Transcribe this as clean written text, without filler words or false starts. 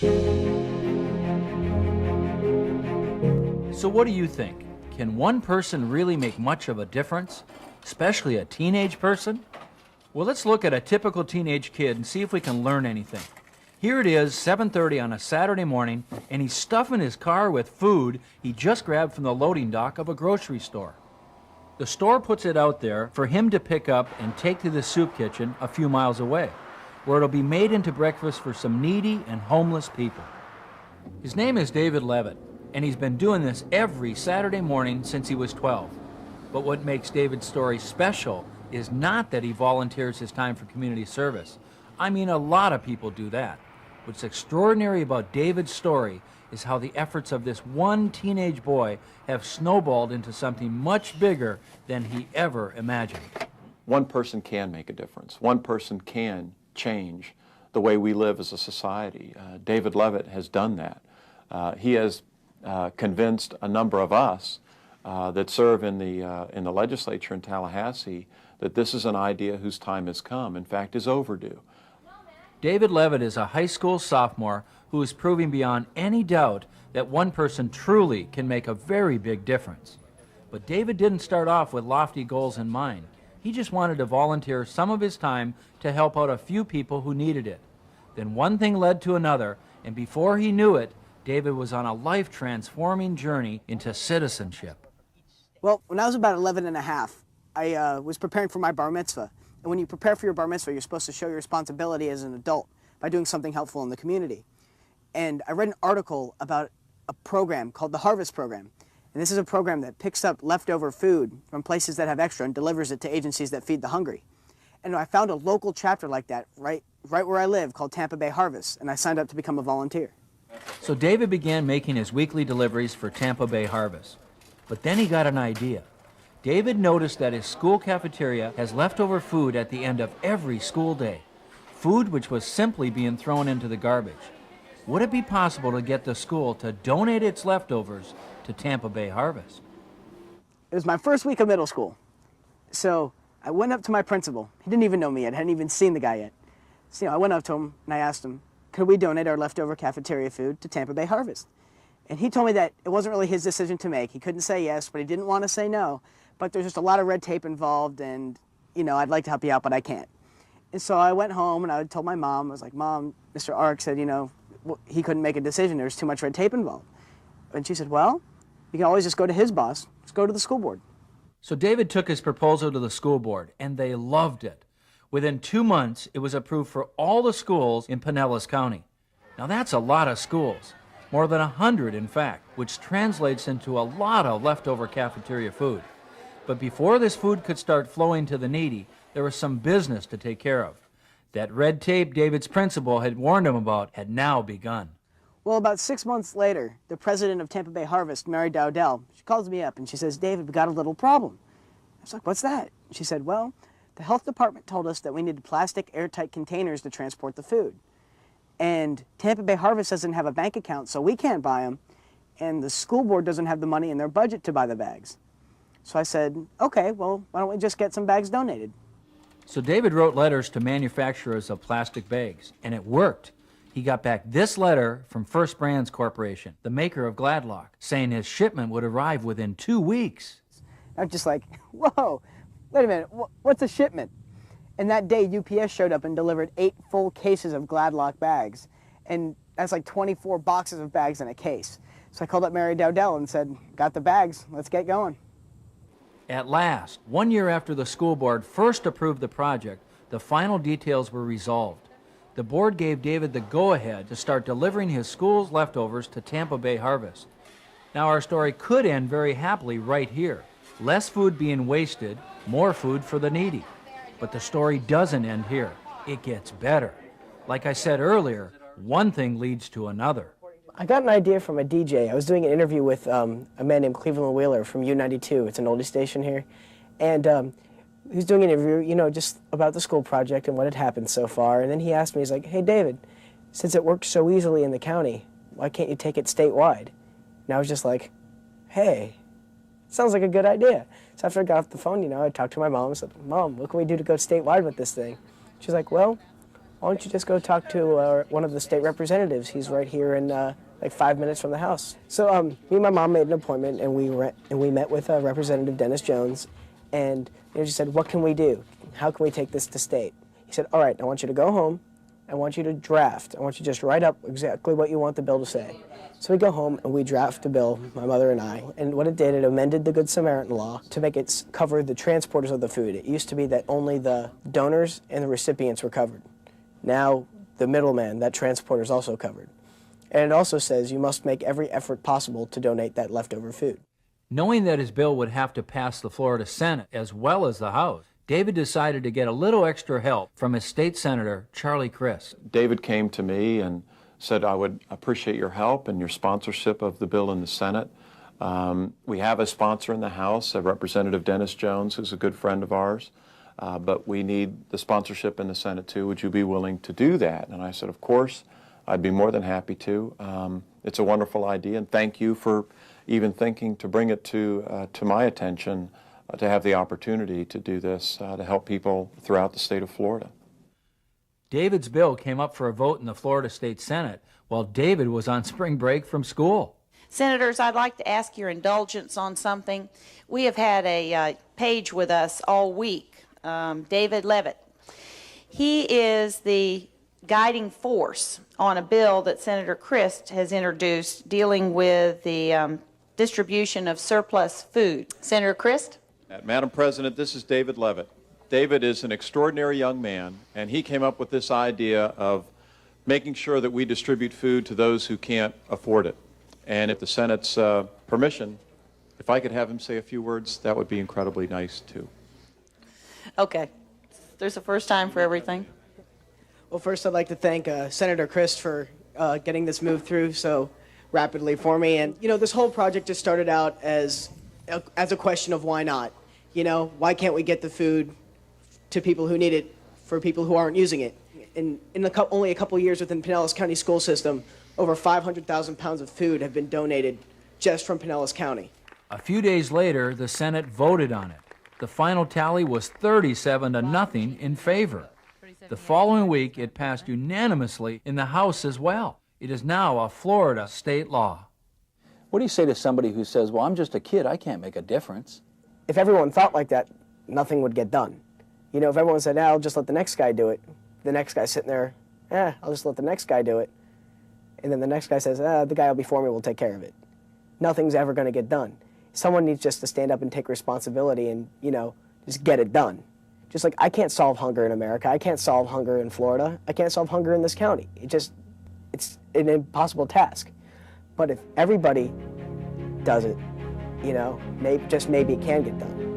So what do you think? Can one person really make much of a difference, especially a teenage person? Well, let's look at a typical teenage kid and see if we can learn anything. Here it is, 7:30 on a Saturday morning, and he's stuffing his car with food he just grabbed from the loading dock of a grocery store. The store puts it out there for him to pick up and take to the soup kitchen a few miles away, where it'll be made into breakfast for some needy and homeless people. His name is David Levitt, and he's been doing this every Saturday morning since he was 12. But what makes David's story special is not that he volunteers his time for community service. I mean, a lot of people do that. What's extraordinary about David's story is how the efforts of this one teenage boy have snowballed into something much bigger than he ever imagined. One person can make a difference. One person can change the way we live as a society. David Levitt has done that. He has convinced a number of us that serve in the legislature in Tallahassee that this is an idea whose time has come, in fact, is overdue. David Levitt is a high school sophomore who is proving beyond any doubt that one person truly can make a very big difference. But David didn't start off with lofty goals in mind. He just wanted to volunteer some of his time to help out a few people who needed it. Then one thing led to another, and before he knew it, David was on a life-transforming journey into citizenship. Well, when I was about 11 and a half, I was preparing for my bar mitzvah. And when you prepare for your bar mitzvah, you're supposed to show your responsibility as an adult by doing something helpful in the community. And I read an article about a program called the Harvest Program. And this is a program that picks up leftover food from places that have extra and delivers it to agencies that feed the hungry. And I found a local chapter like that right where I live called Tampa Bay Harvest, and I signed up to become a volunteer. So David began making his weekly deliveries for Tampa Bay Harvest. But then he got an idea. David noticed that his school cafeteria has leftover food at the end of every school day, food which was simply being thrown into the garbage. Would it be possible to get the school to donate its leftovers to Tampa Bay Harvest? It was my first week of middle school. So I went up to my principal. He didn't even know me yet. I hadn't even seen the guy yet. So I went up to him and I asked him, could we donate our leftover cafeteria food to Tampa Bay Harvest? And he told me that it wasn't really his decision to make. He couldn't say yes, but he didn't want to say no. But there's just a lot of red tape involved, and, I'd like to help you out, but I can't. And so I went home, and I told my mom, I was like, Mom, Mr. Ark said, he couldn't make a decision. There's too much red tape involved. And she said, well, you can always just go to his boss. Just go to the school board. So David took his proposal to the school board, and they loved it. Within 2 months, it was approved for all the schools in Pinellas County. Now that's a lot of schools, more than 100 in fact, which translates into a lot of leftover cafeteria food. But before this food could start flowing to the needy, there was some business to take care of. That red tape David's principal had warned him about had now begun. Well, about 6 months later, the president of Tampa Bay Harvest, Mary Dowdell, she calls me up and she says, David, we got a little problem. I was like, what's that? She said, well, the health department told us that we needed plastic airtight containers to transport the food. And Tampa Bay Harvest doesn't have a bank account, so we can't buy them. And the school board doesn't have the money in their budget to buy the bags. So I said, okay, well, why don't we just get some bags donated? So David wrote letters to manufacturers of plastic bags, and it worked. He got back this letter from First Brands Corporation, the maker of Gladlock, saying his shipment would arrive within 2 weeks. I'm just like, whoa, wait a minute, what's a shipment? And that day, UPS showed up and delivered 8 full cases of Gladlock bags. And that's like 24 boxes of bags in a case. So I called up Mary Dowdell and said, got the bags, let's get going. At last, 1 year after the school board first approved the project, the final details were resolved. The board gave David the go-ahead to start delivering his school's leftovers to Tampa Bay Harvest. Now our story could end very happily right here. Less food being wasted, more food for the needy. But the story doesn't end here. It gets better. Like I said earlier, one thing leads to another. I got an idea from a DJ. I was doing an interview with a man named Cleveland Wheeler from U92. It's an oldie station here. And he was doing an interview, just about the school project and what had happened so far. And then he asked me, he's like, hey, David, since it works so easily in the county, why can't you take it statewide? And I was just like, hey, sounds like a good idea. So after I got off the phone, I talked to my mom and said, Mom, what can we do to go statewide with this thing? She's like, well, why don't you just go talk to one of the state representatives? He's right here in like 5 minutes from the house. So me and my mom made an appointment, and we met with Representative Dennis Jones, and she said, what can we do? How can we take this to state? He said, all right, I want you to go home. I want you to draft. I want you to just write up exactly what you want the bill to say. So we go home and we draft a bill, my mother and I, and what it did, it amended the Good Samaritan law to make it cover the transporters of the food. It used to be that only the donors and the recipients were covered. Now the middleman, that transporter, is also covered. And it also says you must make every effort possible to donate that leftover food. Knowing that his bill would have to pass the Florida Senate as well as the House, David decided to get a little extra help from his state senator, Charlie Crist. David came to me and said, I would appreciate your help and your sponsorship of the bill in the Senate. We have a sponsor in the House, Representative Dennis Jones, who's a good friend of ours, but we need the sponsorship in the Senate too. Would you be willing to do that? And I said, of course, I'd be more than happy to. It's a wonderful idea, and thank you for even thinking to bring it to my attention, to have the opportunity to do this, to help people throughout the state of Florida. David's bill came up for a vote in the Florida State Senate while David was on spring break from school. Senators, I'd like to ask your indulgence on something. We have had a page with us all week, David Levitt. He is the guiding force on a bill that Senator Crist has introduced dealing with the distribution of surplus food. Senator Crist? Madam President, this is David Levitt. David is an extraordinary young man, and he came up with this idea of making sure that we distribute food to those who can't afford it. And if the Senate's permission, if I could have him say a few words, that would be incredibly nice, too. Okay. There's a first time for everything. Well, first I'd like to thank Senator Crist for getting this moved through so rapidly for me. And, this whole project just started out as a question of why not? Why can't we get the food to people who need it for people who aren't using it? In only a couple years within Pinellas County school system, over 500,000 pounds of food have been donated just from Pinellas County. A few days later, the Senate voted on it. The final tally was 37-0 in favor. The following week, it passed unanimously in the House as well. It is now a Florida state law. What do you say to somebody who says, well, I'm just a kid, I can't make a difference? If everyone thought like that, nothing would get done. If everyone said, I'll just let the next guy do it, the next guy's sitting there, I'll just let the next guy do it. And then the next guy says, the guy before me will take care of it. Nothing's ever going to get done. Someone needs just to stand up and take responsibility and, just get it done. Just like I can't solve hunger in America. I can't solve hunger in Florida. I can't solve hunger in this county. It's an impossible task. But if everybody does it, maybe it can get done.